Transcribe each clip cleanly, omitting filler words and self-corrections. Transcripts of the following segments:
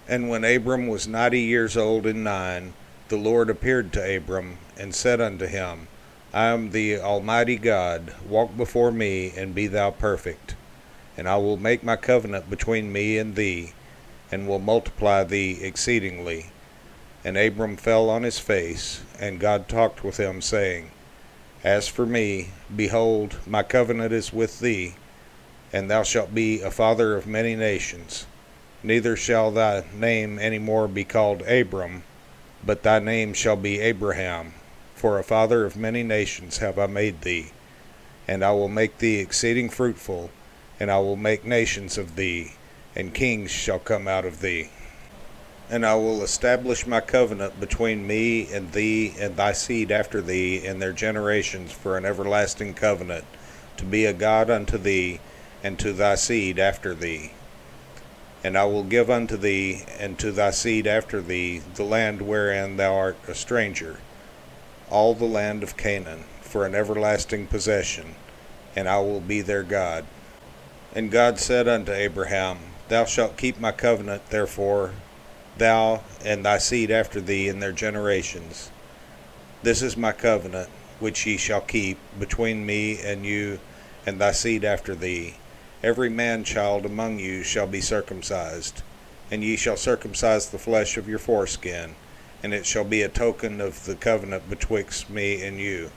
And when Abram was 90 years old and 9, the Lord appeared to Abram, and said unto him, I am the Almighty God, walk before me, and be thou perfect. And I will make my covenant between me and thee, and will multiply thee exceedingly. And Abram fell on his face, and God talked with him, saying, As for me, behold, my covenant is with thee, and thou shalt be a father of many nations. Neither shall thy name any more be called Abram, but thy name shall be Abraham, for a father of many nations have I made thee. And I will make thee exceeding fruitful, and I will make nations of thee, and kings shall come out of thee. And I will establish my covenant between me and thee and thy seed after thee in their generations for an everlasting covenant, to be a God unto thee and to thy seed after thee. And I will give unto thee and to thy seed after thee the land wherein thou art a stranger, all the land of Canaan, for an everlasting possession, and I will be their God. And God said unto Abraham, Thou shalt keep my covenant, therefore, thou and thy seed after thee in their generations. This is my covenant, which ye shall keep between me and you and thy seed after thee. Every man-child among you shall be circumcised, and ye shall circumcise the flesh of your foreskin, and it shall be a token of the covenant betwixt me and you.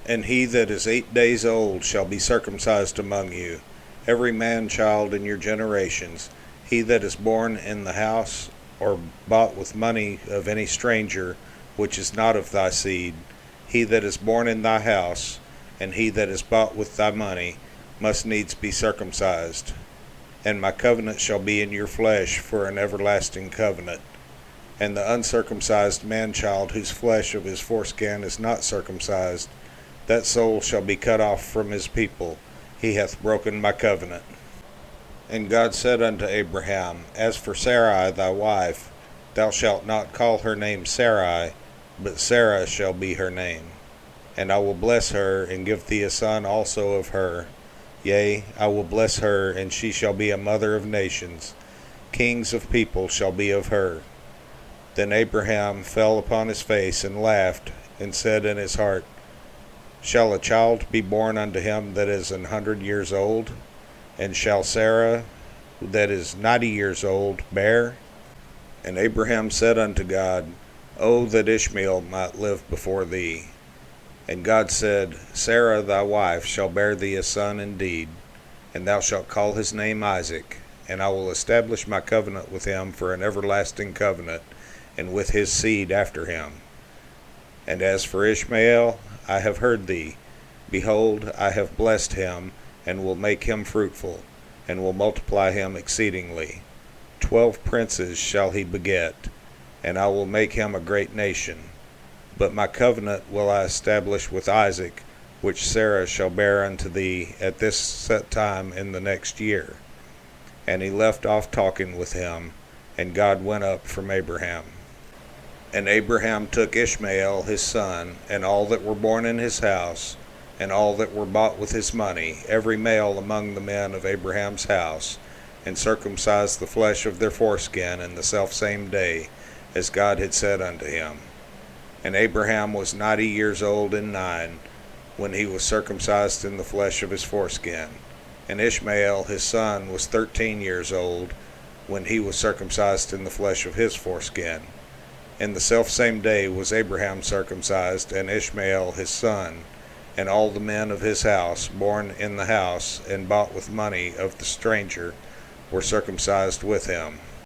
And he that is 8 days old shall be circumcised among you, every man-child in your generations, he that is born in the house or bought with money of any stranger, which is not of thy seed, he that is born in thy house, and he that is bought with thy money, must needs be circumcised. And my covenant shall be in your flesh for an everlasting covenant. And the uncircumcised man-child whose flesh of his foreskin is not circumcised, that soul shall be cut off from his people. He hath broken my covenant. And God said unto Abraham, As for Sarai thy wife, thou shalt not call her name Sarai, but Sarah shall be her name. And I will bless her, and give thee a son also of her. Yea, I will bless her, and she shall be a mother of nations. Kings of people shall be of her. Then Abraham fell upon his face, and laughed, and said in his heart, Shall a child be born unto him that is 100 years old? And shall Sarah, that is 90 years old, bear? And Abraham said unto God, O that Ishmael might live before thee. And God said, Sarah thy wife shall bear thee a son indeed, and thou shalt call his name Isaac, and I will establish my covenant with him for an everlasting covenant, and with his seed after him. And as for Ishmael, I have heard thee. Behold, I have blessed him, and will make him fruitful, and will multiply him exceedingly. 12 princes shall he beget, and I will make him a great nation. But my covenant will I establish with Isaac, which Sarah shall bear unto thee at this set time in the next year. And he left off talking with him, and God went up from Abraham. And Abraham took Ishmael his son, and all that were born in his house, and all that were bought with his money, every male among the men of Abraham's house, and circumcised the flesh of their foreskin in the selfsame day, as God had said unto him. And Abraham was 90 years old and 9, when he was circumcised in the flesh of his foreskin. And Ishmael his son was 13 years old, when he was circumcised in the flesh of his foreskin. In the selfsame day was Abraham circumcised, and Ishmael his son, and all the men of his house, born in the house, and bought with money of the stranger, were circumcised with him.